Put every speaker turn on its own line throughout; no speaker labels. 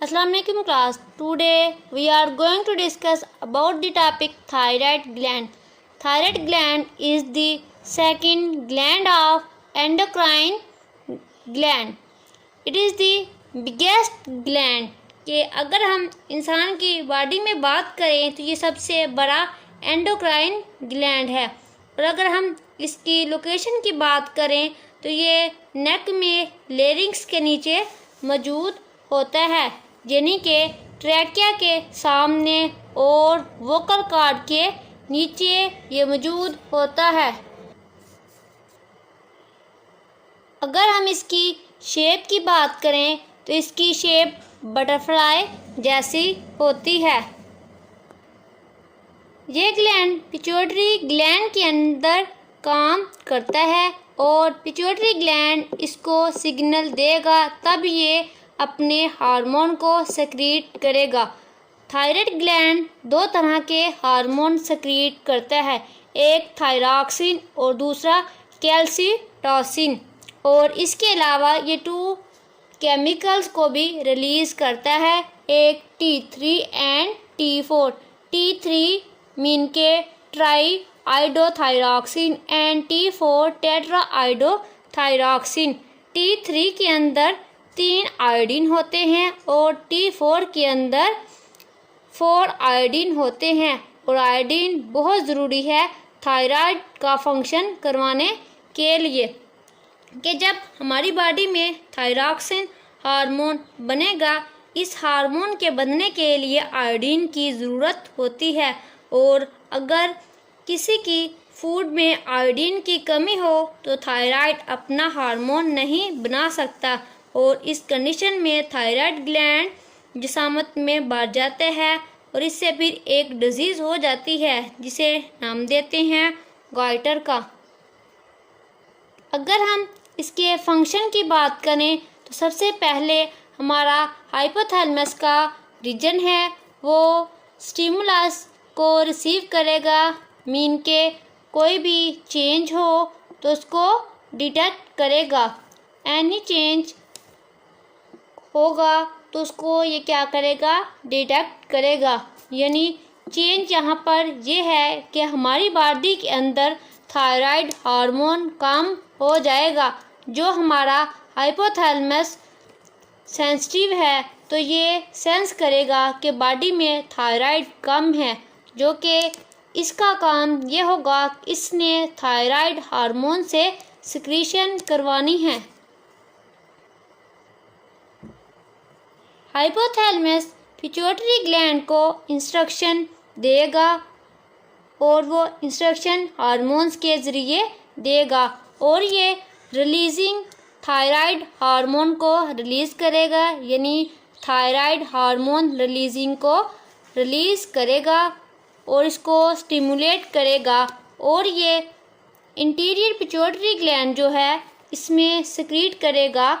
Assalamu alaikum class. Today we are going to discuss about the topic thyroid gland. Thyroid gland is the second gland of endocrine gland. It is the biggest gland. कि अगर हम इंसान की body में बात करें तो ये सबसे बड़ा एंडोक्राइन ग्लैंड है। और अगर हम इसकी लोकेशन की बात करें तो ये नेक में लेरिंग्स के नीचे मौजूद होता है, यानी कि ट्रैकिया के सामने और वोकल कॉर्ड के नीचे ये मौजूद होता है। अगर हम इसकी शेप की बात करें तो इसकी शेप बटरफ्लाई जैसी होती है। ये ग्लैंड पिट्यूटरी ग्लैंड के अंदर काम करता है और पिट्यूटरी ग्लैंड इसको सिग्नल देगा, तब ये अपने हार्मोन को सेक्रीट करेगा। थायराइड ग्लैंड दो तरह के हार्मोन सेक्रीट करता है, एक थायरॉक्सिन और दूसरा कैल्सीटोसिन। और इसके अलावा ये टू केमिकल्स को भी रिलीज़ करता है, एक T3 and T4। T3 mean के tri iodothyroxine and T4 tetra iodothyroxine. T3 के अंदर 3 आयोडीन होते हैं और T4 के अंदर 4 आयोडीन होते हैं। और आयोडीन बहुत ज़रूरी है थायराइड का फंक्शन करवाने के लिए, कि जब हमारी बॉडी में थायरॉक्सिन हार्मोन बनेगा, इस हार्मोन के बनने के लिए आयोडीन की ज़रूरत होती है। और अगर किसी की फूड में आयोडीन की कमी हो तो थायराइड अपना हार्मोन नहीं बना सकता और इस कंडीशन में थायराइड ग्लैंड जिसामत में बढ़ जाता है और इससे फिर एक डिजीज़ हो जाती है जिसे नाम देते हैं गॉइटर का। अगर हम इसके फंक्शन की बात करें तो सबसे पहले हमारा हाइपोथैलेमस का रीजन है, वो स्टिमुलस को रिसीव करेगा, मीन के कोई भी चेंज हो तो उसको डिटेक्ट करेगा। एनी चेंज होगा तो उसको ये क्या करेगा, डिटेक्ट करेगा। यानी चेंज यहाँ पर ये है कि हमारी बॉडी के अंदर थायराइड हार्मोन कम हो जाएगा। जो हमारा हाइपोथैलेमस सेंसिटिव है तो ये सेंस करेगा कि बॉडी में थायराइड कम है, जो कि इसका काम ये होगा इसने थायराइड हार्मोन से सिक्रीशन करवानी है। हाइपोथैलेमस पिट्यूटरी ग्लैंड को इंस्ट्रक्शन देगा और वो इंस्ट्रक्शन हार्मोन्स के ज़रिए देगा और ये रिलीजिंग थायराइड हार्मोन को रिलीज़ करेगा, यानी थायराइड हार्मोन रिलीजिंग को रिलीज़ करेगा और इसको स्टिमुलेट करेगा। और ये इंटीरियर पिट्यूटरी ग्लैंड जो है इसमें सिक्रीट करेगा,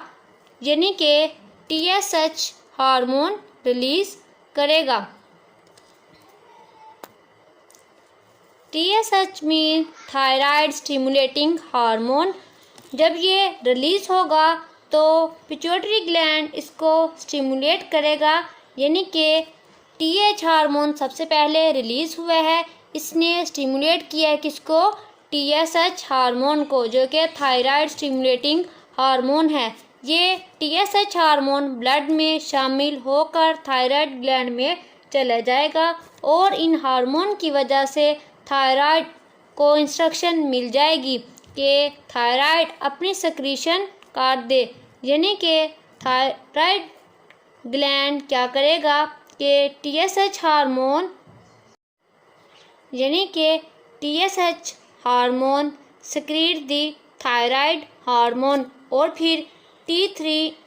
यानी कि TSH हार्मोन रिलीज़ करेगा। TSH mean thyroid stimulating hormone. जब ये रिलीज़ होगा तो पिट्यूटरी ग्लैंड इसको स्टिमुलेट करेगा, यानी कि TH हार्मोन सबसे पहले रिलीज़ हुआ है, इसने स्टिमुलेट किया है किसको, TSH हार्मोन को, जो कि थायराइड स्टिमुलेटिंग हार्मोन है। ये TSH हार्मोन ब्लड में शामिल होकर थायराइड ग्लैंड में चला जाएगा और इन हार्मोन की वजह से थायराइड को इंस्ट्रक्शन मिल जाएगी कि थायराइड अपनी सिक्रीशन काट दे, यानी कि थायराइड ग्लैंड क्या करेगा कि TSH हार्मोन यानी कि TSH हार्मोन सिक्रीट दी थायराइड हार्मोन। और फिर T3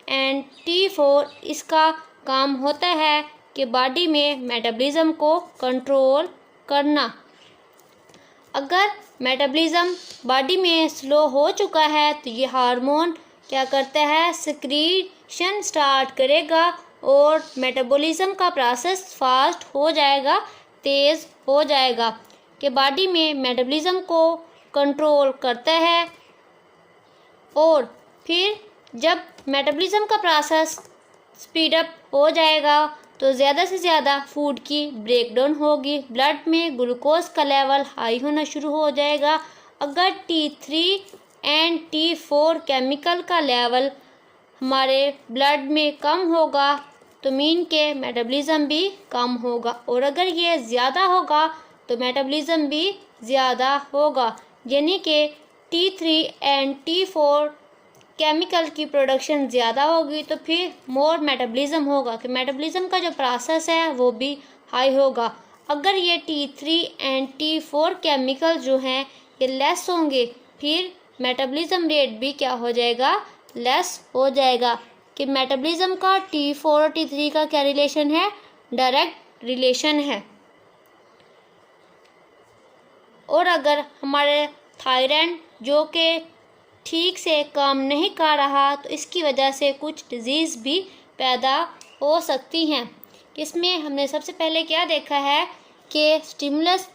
एंड T4 इसका काम होता है कि बॉडी में मेटाबॉलिज्म को कंट्रोल करना। अगर मेटाबॉलिज्म बॉडी में स्लो हो चुका है तो ये हार्मोन क्या करता है, सिक्रीशन स्टार्ट करेगा और मेटाबॉलिज्म का प्रोसेस फास्ट हो जाएगा, तेज़ हो जाएगा, कि बॉडी में मेटाबॉलिज्म को कंट्रोल करता है। और फिर जब मेटाबॉलिज्म का प्रोसेस स्पीड अप हो जाएगा तो ज़्यादा से ज़्यादा फूड की ब्रेकडाउन होगी, ब्लड में ग्लूकोज का लेवल हाई होना शुरू हो जाएगा। अगर T3 एंड T4 केमिकल का लेवल हमारे ब्लड में कम होगा तो मीन के मेटाबॉलिज्म भी कम होगा, और अगर ये ज़्यादा होगा तो मेटाबॉलिज्म भी ज़्यादा होगा, यानी कि T3 एंड T4 केमिकल की प्रोडक्शन ज़्यादा होगी तो फिर मोर मेटाबॉलिज्म होगा, कि मेटाबॉलिज्म का जो प्रोसेस है वो भी हाई होगा। अगर ये T3 एंड T4 केमिकल जो हैं ये लेस होंगे फिर मेटाबॉलिज्म रेट भी क्या हो जाएगा, लेस हो जाएगा। कि मेटाबॉलिज्म का T4 और T3 का क्या रिलेशन है, डायरेक्ट रिलेशन है। और अगर हमारे थायराइड जो कि ठीक से काम नहीं कर रहा तो इसकी वजह से कुछ डिजीज़ भी पैदा हो सकती हैं। इसमें हमने सबसे पहले क्या देखा है कि स्टिमुलस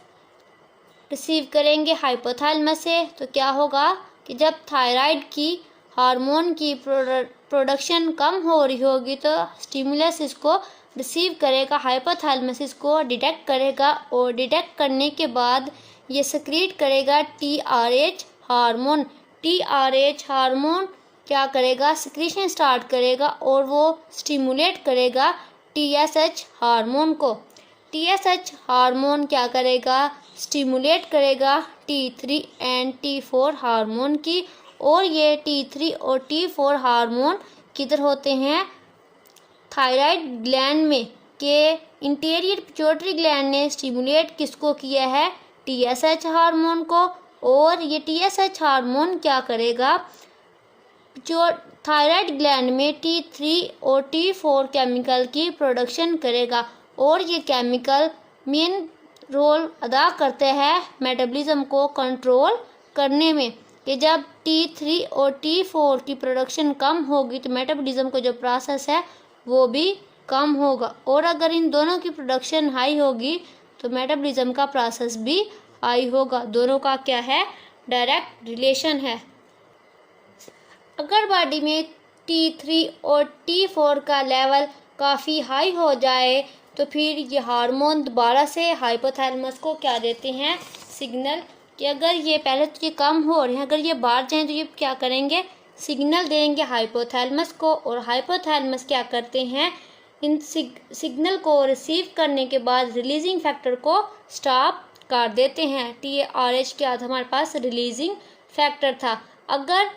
रिसीव करेंगे हाइपोथैलेमस से, तो क्या होगा कि जब थायराइड की हार्मोन की प्रोडक्शन कम हो रही होगी तो स्टिमुलस इसको रिसीव करेगा, हाइपोथैलेमस इसको डिटेक्ट करेगा, और डिटेक्ट करने के बाद ये सेक्रेट करेगा TRH हार्मोन। TRH हार्मोन क्या करेगा, सिक्रीशन स्टार्ट करेगा और वो स्टिमुलेट करेगा TSH हार्मोन को। TSH हार्मोन क्या करेगा, स्टिमुलेट करेगा T3 एंड T4 हार्मोन की, और ये T3 और T4 हार्मोन किधर होते हैं, थायराइड ग्लैंड में। के इंटीरियर पिट्यूटरी ग्लैंड ने स्टिमुलेट किसको किया है, TSH हार्मोन को, और ये TSH हार्मोन क्या करेगा, जो थायराइड ग्लैंड में T3 और T4 केमिकल की प्रोडक्शन करेगा, और ये केमिकल मेन रोल अदा करते हैं मेटाबॉलिज्म को कंट्रोल करने में। कि जब T3 और T4 की प्रोडक्शन कम होगी तो मेटाबॉलिज्म का जो प्रोसेस है वो भी कम होगा, और अगर इन दोनों की प्रोडक्शन हाई होगी तो मेटाबॉलिज्म का प्रोसेस भी हाई होगा। दोनों का क्या है, डायरेक्ट रिलेशन है। अगर बॉडी में T3 और T4 का लेवल काफ़ी हाई हो जाए तो फिर ये हार्मोन दोबारा से हाइपोथैलेमस को क्या देते हैं, सिग्नल, कि अगर ये पहले तो ये कम हो रहे हैं, अगर ये बढ़ जाएँ तो ये क्या करेंगे, सिग्नल देंगे हाइपोथैलेमस को, और हाइपोथैलेमस क्या करते हैं, इन सिग्नल को रिसीव करने के बाद रिलीजिंग फैक्टर को स्टॉप कर देते हैं। TRH क्या था, हमारे पास रिलीजिंग फैक्टर था। अगर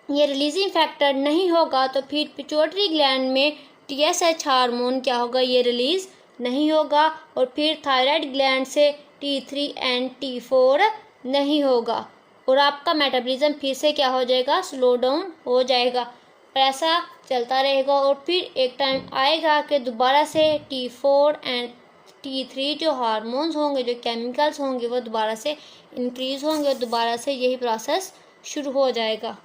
ये रिलीजिंग फैक्टर नहीं होगा तो फिर पिट्यूटरी ग्लैंड में TSH हार्मोन क्या होगा, ये रिलीज नहीं होगा, और फिर थायराइड ग्लैंड से T3 एंड T4 नहीं होगा, और आपका मेटाबॉलिज्म फिर से क्या हो जाएगा, स्लो डाउन हो जाएगा। और ऐसा चलता रहेगा, और फिर एक टाइम आएगा कि दोबारा से T4 एंड T3 जो हार्मोन्स होंगे, जो केमिकल्स होंगे, वो दोबारा से इंक्रीज़ होंगे, और दोबारा से यही प्रोसेस शुरू हो जाएगा।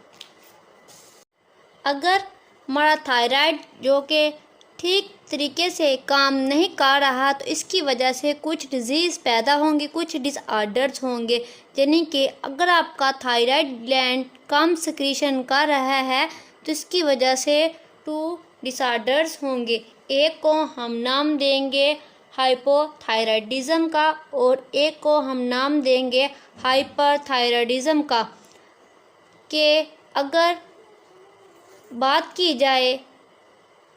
अगर हमारा थायराइड जो कि ठीक तरीके से काम नहीं कर रहा तो इसकी वजह से कुछ डिजीज़ पैदा होंगे, कुछ डिसऑर्डर्स होंगे, यानी कि अगर आपका थायराइड ग्लैंड कम सिक्रीशन कर रहा है तो इसकी वजह से 2 डिसऑर्डर्स होंगे। एक को हम नाम देंगे हाइपोथायराइडिज्म का, और एक को हम नाम देंगे हाइपरथायराइडिज्म का। कि अगर बात की जाए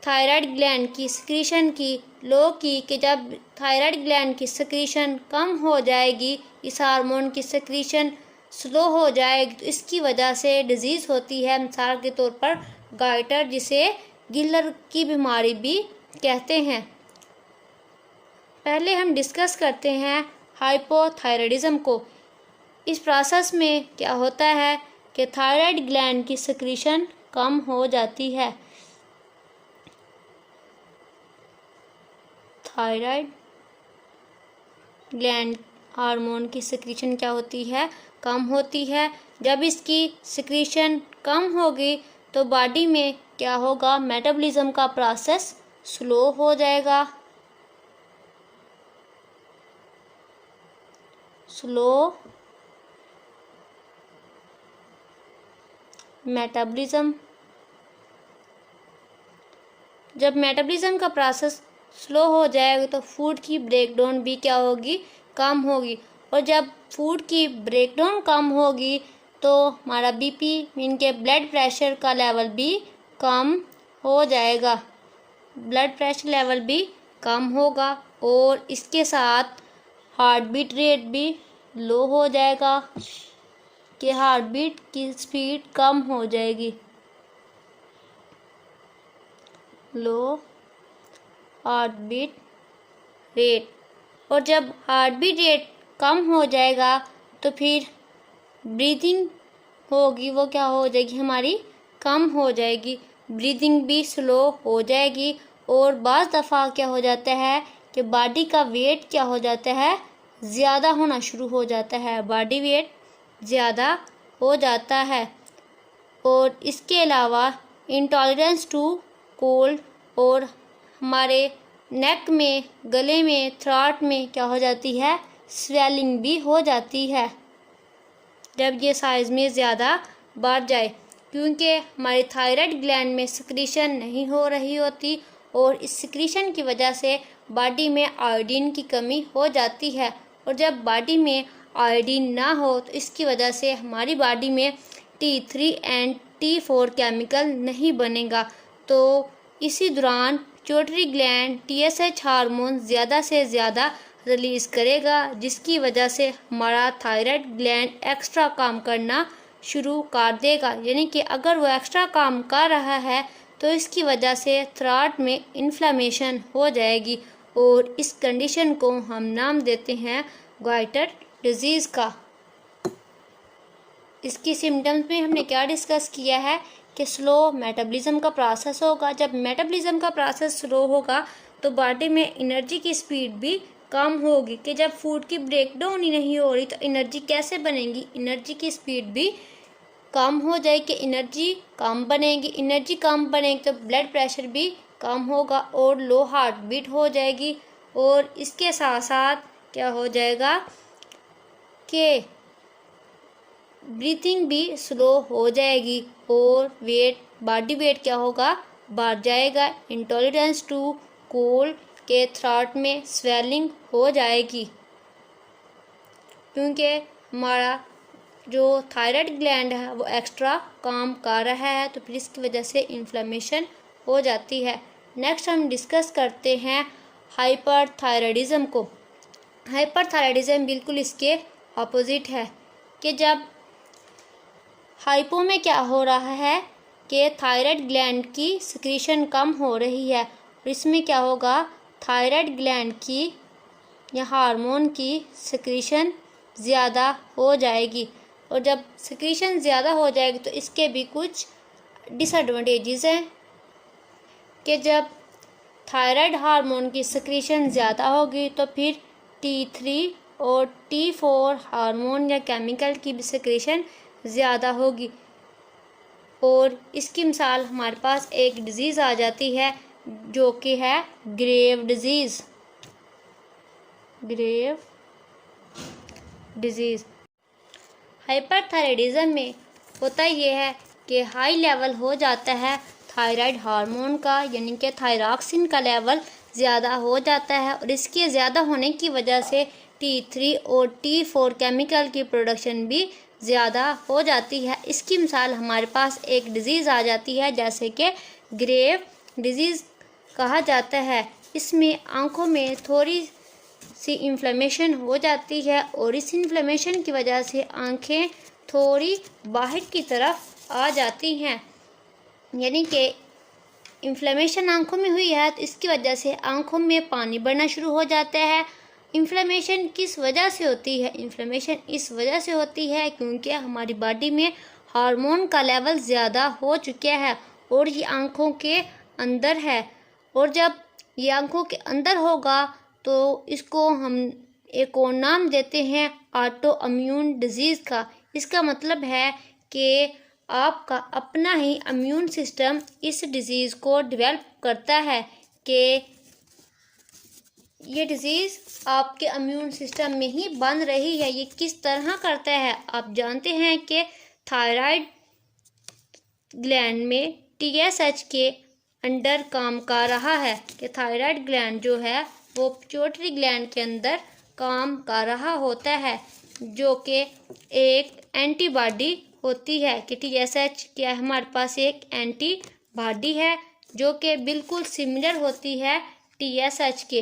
थायराइड ग्लैंड की सिक्रीशन की लो की, कि जब थायराइड ग्लैंड की सिक्रीशन कम हो जाएगी, इस हार्मोन की सिक्रीशन स्लो हो जाएगी, तो इसकी वजह से डिजीज़ होती है, मिसाल के तौर पर गाइटर, जिसे गिलर की बीमारी भी कहते हैं। पहले हम डिस्कस करते हैं हाइपोथायराइडिज्म को। इस प्रोसेस में क्या होता है कि थायराइड ग्लैंड की सिक्रीशन कम हो जाती है। थायराइड ग्लैंड हार्मोन की सिक्रीशन क्या होती है, कम होती है। जब इसकी सिक्रीशन कम होगी तो बॉडी में क्या होगा, मेटाबॉलिज्म का प्रोसेस स्लो हो जाएगा। स्लो मेटाबॉलिज्म जब मेटाबॉलिज्म का प्रोसेस स्लो हो जाएगा तो फूड की ब्रेकडाउन भी क्या होगी, कम होगी। और जब फूड की ब्रेकडाउन कम होगी तो हमारा बीपी मीन के ब्लड प्रेशर का लेवल भी कम हो जाएगा, ब्लड प्रेशर लेवल भी कम होगा। और इसके साथ हार्ट बीट रेट भी लो हो जाएगा, कि हार्ट बीट की स्पीड कम हो जाएगी, लो हार्ट बीट रेट। और जब हार्ट बीट रेट कम हो जाएगा तो फिर ब्रीदिंग होगी, वो क्या हो जाएगी, हमारी कम हो जाएगी, ब्रीदिंग भी स्लो हो जाएगी। और बाज़ दफ़ा क्या हो जाता है कि बॉडी का वेट क्या हो जाता है, ज़्यादा होना शुरू हो जाता है, बॉडी वेट ज़्यादा हो जाता है। और इसके अलावा इंटॉलरेंस टू कोल्ड, और हमारे नेक में, गले में, थ्रोट में क्या हो जाती है, स्वेलिंग भी हो जाती है जब ये साइज़ में ज़्यादा बढ़ जाए, क्योंकि हमारी थायराइड ग्लैंड में सिक्रीशन नहीं हो रही होती और इस सिक्रीशन की वजह से बॉडी में आयोडीन की कमी हो जाती है। और जब बॉडी में आयोडीन ना हो तो इसकी वजह से हमारी बॉडी में T3 एंड T4 केमिकल नहीं बनेगा। तो इसी दौरान पिट्यूटरी ग्लैंड TSH हार्मोन ज़्यादा से ज़्यादा रिलीज़ करेगा, जिसकी वजह से हमारा थायराइड ग्लैंड एक्स्ट्रा काम करना शुरू कर देगा। यानी कि अगर वो एक्स्ट्रा काम कर रहा है तो इसकी वजह से थ्रोट में इन्फ्लेमेशन हो जाएगी और इस कंडीशन को हम नाम देते हैं गॉइटर डिजीज़ का। इसकी सिम्टम्स में हमने क्या डिस्कस किया है कि स्लो मेटाबॉलिज्म का प्रोसेस होगा। जब मेटाबॉलिज्म का प्रोसेस स्लो होगा तो बॉडी में एनर्जी की स्पीड भी कम होगी, कि जब फूड की ब्रेकडाउन ही नहीं हो रही तो एनर्जी कैसे बनेगी, एनर्जी की स्पीड भी कम हो जाएगी, एनर्जी कम बनेगी, एनर्जी कम बनेगी तो ब्लड प्रेशर भी कम होगा और लो हार्ट बीट हो जाएगी। और इसके साथ साथ क्या हो जाएगा कि ब्रीथिंग भी स्लो हो जाएगी और वेट, बॉडी वेट क्या होगा, बढ़ जाएगा। इंटॉलरेंस टू कोल्ड के थ्रोट में स्वेलिंग हो जाएगी, क्योंकि हमारा जो थायराइड ग्लैंड है वो एक्स्ट्रा काम कर रहा है, तो फिर इसकी वजह से इन्फ्लेमेशन हो जाती है। नेक्स्ट हम डिस्कस करते हैं हाइपरथायराइडिज्म को। हाइपरथायराइडिज्म बिल्कुल इसके अपोजिट है, कि जब हाइपो में क्या हो रहा है कि थायराइड ग्लैंड की सिक्रीशन कम हो रही है और इसमें क्या होगा, थायराइड ग्लैंड की या हार्मोन की सिक्रीशन ज़्यादा हो जाएगी। और जब सिक्रीशन ज़्यादा हो जाएगी तो इसके भी कुछ डिसएडवांटेजेस हैं, कि जब थायराइड हार्मोन की सिक्रीशन ज़्यादा होगी तो फिर T3 और T4 हार्मोन या केमिकल की भी सिक्रीशन ज़्यादा होगी। और इसकी मिसाल हमारे पास एक डिज़ीज़ आ जाती है जो कि है Grave disease. Grave disease hyperthyroidism में होता यह है कि हाई लेवल हो जाता है थायराइड हार्मोन का, यानी कि थायरॉक्सिन का लेवल ज़्यादा हो जाता है और इसके ज़्यादा होने की वजह से T3 और T4 केमिकल की प्रोडक्शन भी ज़्यादा हो जाती है। इसकी मिसाल हमारे पास एक डिज़ीज़ आ जाती है जैसे कि ग्रेव डिज़ीज़ कहा जाता है। इसमें आँखों में थोड़ी सी इन्फ्लेमेशन हो जाती है और इस इन्फ्लेमेशन की वजह से आँखें थोड़ी बाहर की तरफ आ जाती हैं, यानी कि इन्फ्लेमेशन आँखों में हुई है तो इसकी वजह से आँखों में पानी बढ़ना शुरू हो जाता है। इन्फ्लेमेशन किस वजह से होती है, इन्फ्लेमेशन इस वजह से होती है क्योंकि हमारी बॉडी में हार्मोन का लेवल ज़्यादा हो चुका है और ये आँखों के अंदर है। और जब ये आँखों के अंदर होगा तो इसको हम एक और नाम देते हैं ऑटो इम्यून डिजीज़ का। इसका मतलब है कि आपका अपना ही इम्यून सिस्टम इस डिज़ीज़ को डेवलप करता है, कि ये डिज़ीज़ आपके इम्यून सिस्टम में ही बन रही है। ये किस तरह करता है, आप जानते हैं कि थायराइड ग्लैंड में TSH के अंडर काम कर रहा है, कि थायराइड ग्लैंड जो है वो पिट्यूटरी ग्लैंड के अंदर काम कर रहा होता है, जो कि एक एंटीबॉडी होती है कि TSH क्या हमारे पास एक एंटीबॉडी है जो कि बिल्कुल सिमिलर होती है TSH के।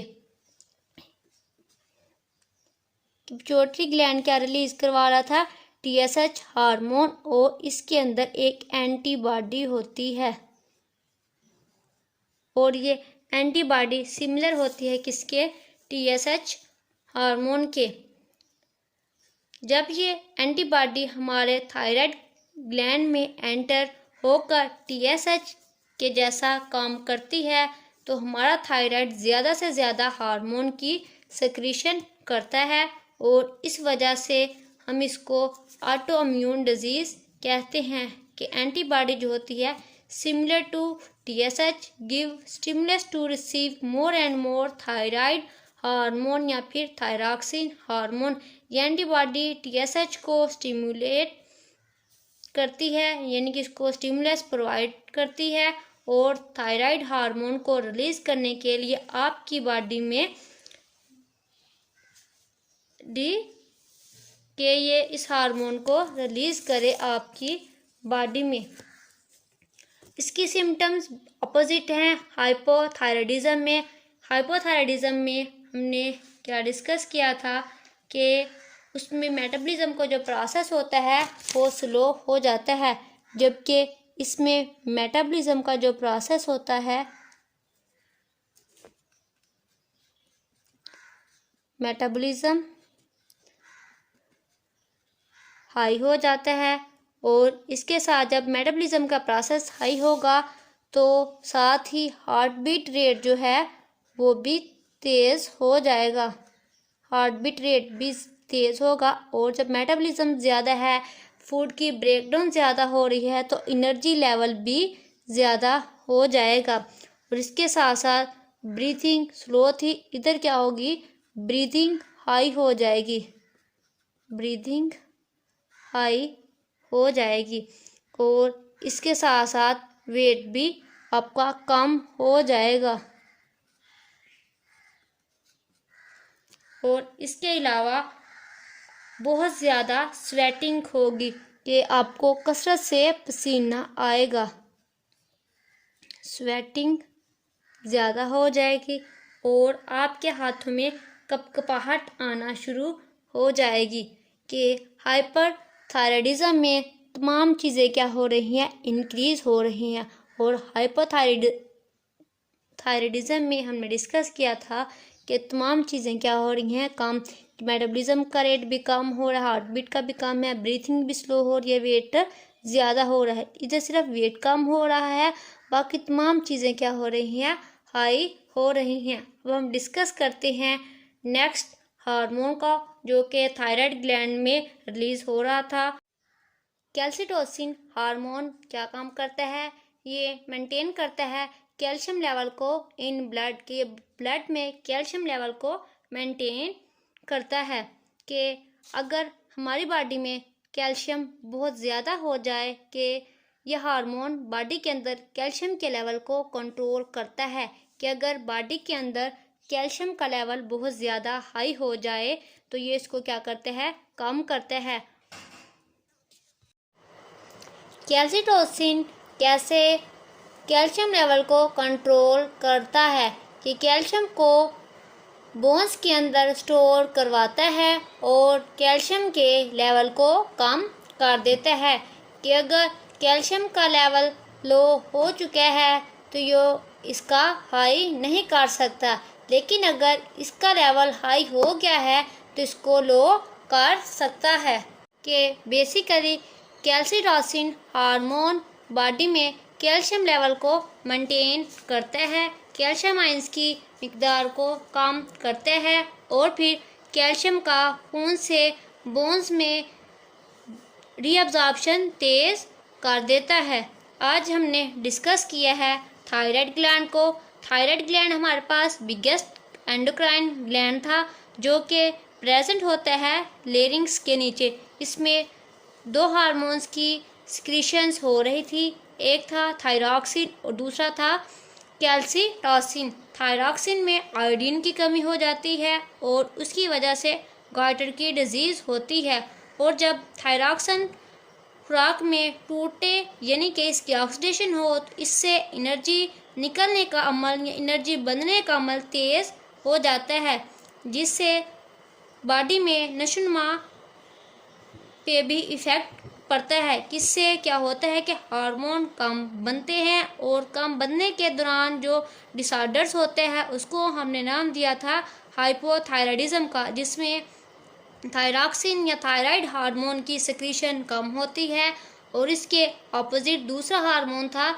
पिट्यूटरी ग्लैंड क्या रिलीज करवा रहा था, TSH हार्मोन, और इसके अंदर एक एंटीबॉडी होती है, और ये एंटीबॉडी सिमिलर होती है किसके, TSH हार्मोन के। जब ये एंटीबॉडी हमारे थायराइड ग्लैंड में एंटर होकर TSH के जैसा काम करती है तो हमारा थायराइड ज़्यादा से ज़्यादा हार्मोन की सिक्रीशन करता है, और इस वजह से हम इसको ऑटो इम्यून डिजीज़ कहते हैं कि एंटीबॉडी जो होती है similar to TSH give stimulus to receive more and more thyroid hormone या फिर थायरॉक्सिन हार्मोन। ये एंटीबॉडी TSH को स्टिमुलेट करती है, यानी कि इसको स्टिमुलस प्रोवाइड करती है, और थायराइड हार्मोन को रिलीज करने के लिए आपकी बॉडी में ये इस हार्मोन को रिलीज करे आपकी बॉडी में। इसकी सिम्टम्स अपोजिट हैं हाइपोथायराइडिज्म में। हाइपोथायराइडिज्म में हमने क्या डिस्कस किया था कि उसमें मेटाबॉलिज्म का जो प्रोसेस होता है वो स्लो हो जाता है, जबकि इसमें मेटाबॉलिज्म का जो प्रोसेस होता है, मेटाबॉलिज्म हाई हो जाता है, और इसके साथ जब मेटाबॉलिज्म का प्रोसेस हाई होगा तो साथ ही हार्ट बीट रेट जो है वो भी तेज़ हो जाएगा, हार्ट बीट रेट भी तेज़ होगा। और जब मेटाबॉलिज्म ज़्यादा है, फूड की ब्रेकडाउन ज़्यादा हो रही है, तो एनर्जी लेवल भी ज़्यादा हो जाएगा, और इसके साथ साथ ब्रीथिंग स्लो थी, इधर क्या होगी, ब्रीथिंग हाई हो जाएगी, ब्रीथिंग हाई हो जाएगी, और इसके साथ साथ वेट भी आपका कम हो जाएगा। और इसके अलावा बहुत ज़्यादा स्वेटिंग होगी कि आपको कसरत से पसीना आएगा, स्वेटिंग ज़्यादा हो जाएगी, और आपके हाथों में कपकपाहट आना शुरू हो जाएगी। कि हाइपर थायराइडिज्म में तमाम चीज़ें क्या हो रही हैं, इंक्रीज़ हो रही हैं, और हाइपोथायराइडिज्म में हमने डिस्कस किया था कि तमाम चीज़ें क्या हो रही हैं, कम, मेटाबॉलिज्म का रेट भी कम हो रहा है, हार्ट बीट का भी कम है, ब्रीथिंग भी स्लो हो रही है, वेट ज़्यादा हो रहा है। इधर सिर्फ वेट कम हो रहा है, बाकी तमाम चीज़ें क्या हो रही हैं, हाई हो रही हैं। अब हम डिस्कस करते हैं नेक्स्ट हार्मोन का, जो कि थायराइड ग्लैंड में रिलीज़ हो रहा था। कैल्सिटोसिन हार्मोन क्या काम करता है, ये मेंटेन करता है कैल्शियम लेवल को इन ब्लड के, ब्लड में कैल्शियम लेवल को मेंटेन करता है। कि अगर हमारी बॉडी में कैल्शियम बहुत ज़्यादा हो जाए, कि यह हार्मोन बॉडी के अंदर कैल्शियम के लेवल को कंट्रोल करता है, कि अगर बॉडी के अंदर कैल्शियम का लेवल बहुत ज़्यादा हाई हो जाए तो ये इसको क्या करता है, कम करता है। कैल्सिटोसिन कैसे कैल्शियम लेवल को कंट्रोल करता है, कि कैल्शियम को बोन्स के अंदर स्टोर करवाता है और कैल्शियम के लेवल को कम कर देता है। कि अगर कैल्शियम का लेवल लो हो चुका है तो ये इसका हाई नहीं कर सकता, लेकिन अगर इसका लेवल हाई हो गया है तो इसको लो कर सकता है। कि बेसिकली कैल्सिटोसिन हार्मोन बॉडी में कैल्शियम लेवल को मेंटेन करता है, कैल्शियम आयंस की मिकदार को कम करता है, और फिर कैल्शियम का खून से बोन्स में रीअब्जॉर्प्शन तेज़ कर देता है। आज हमने डिस्कस किया है थायराइड ग्लैंड को। थायराइड ग्लैंड हमारे पास बिगेस्ट एंडोक्राइन ग्लैंड था, जो कि प्रेजेंट होता है लेरिंग्स के नीचे। इसमें दो हार्मोन्स की सिक्रीशंस हो रही थी, एक था थायरॉक्सिन और दूसरा था कैल्सीटोसिन, थायरॉक्सिन में आयोडीन की कमी हो जाती है और उसकी वजह से गॉइटर की डिजीज़ होती है। और जब थायरॉक्सिन खुराक में टूटे यानी कि इसकी ऑक्सीडेशन हो तो इससे एनर्जी निकलने का अमल या एनर्जी बनने का अमल तेज़ हो जाता है, जिससे बॉडी में नशोनुमा पे भी इफ़ेक्ट पड़ता है। किससे क्या होता है कि हार्मोन कम बनते हैं और कम बनने के दौरान जो डिसऑर्डर्स होते हैं उसको हमने नाम दिया था हाइपोथायराइडिज्म का, जिसमें थायरॉक्सिन या थायराइड हार्मोन की सिक्रीशन कम होती है और इसके ऑपोजिट दूसरा हार्मोन था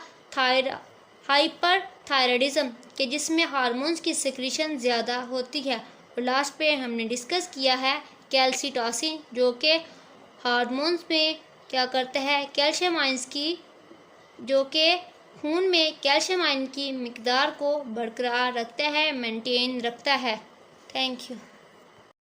हाइपरथायराइडिज्म के, जिसमें हार्मोन्स की सिक्रीशन ज़्यादा होती है। और लास्ट पे हमने डिस्कस किया है कैल्सीटोसिन, जो कि हार्मोन्स में क्या करता है, कैल्शियम आयंस की, जो कि खून में कैल्शियम आयन की मिकदार को बरकरार रखता है, मेंटेन रखता है। Thank you.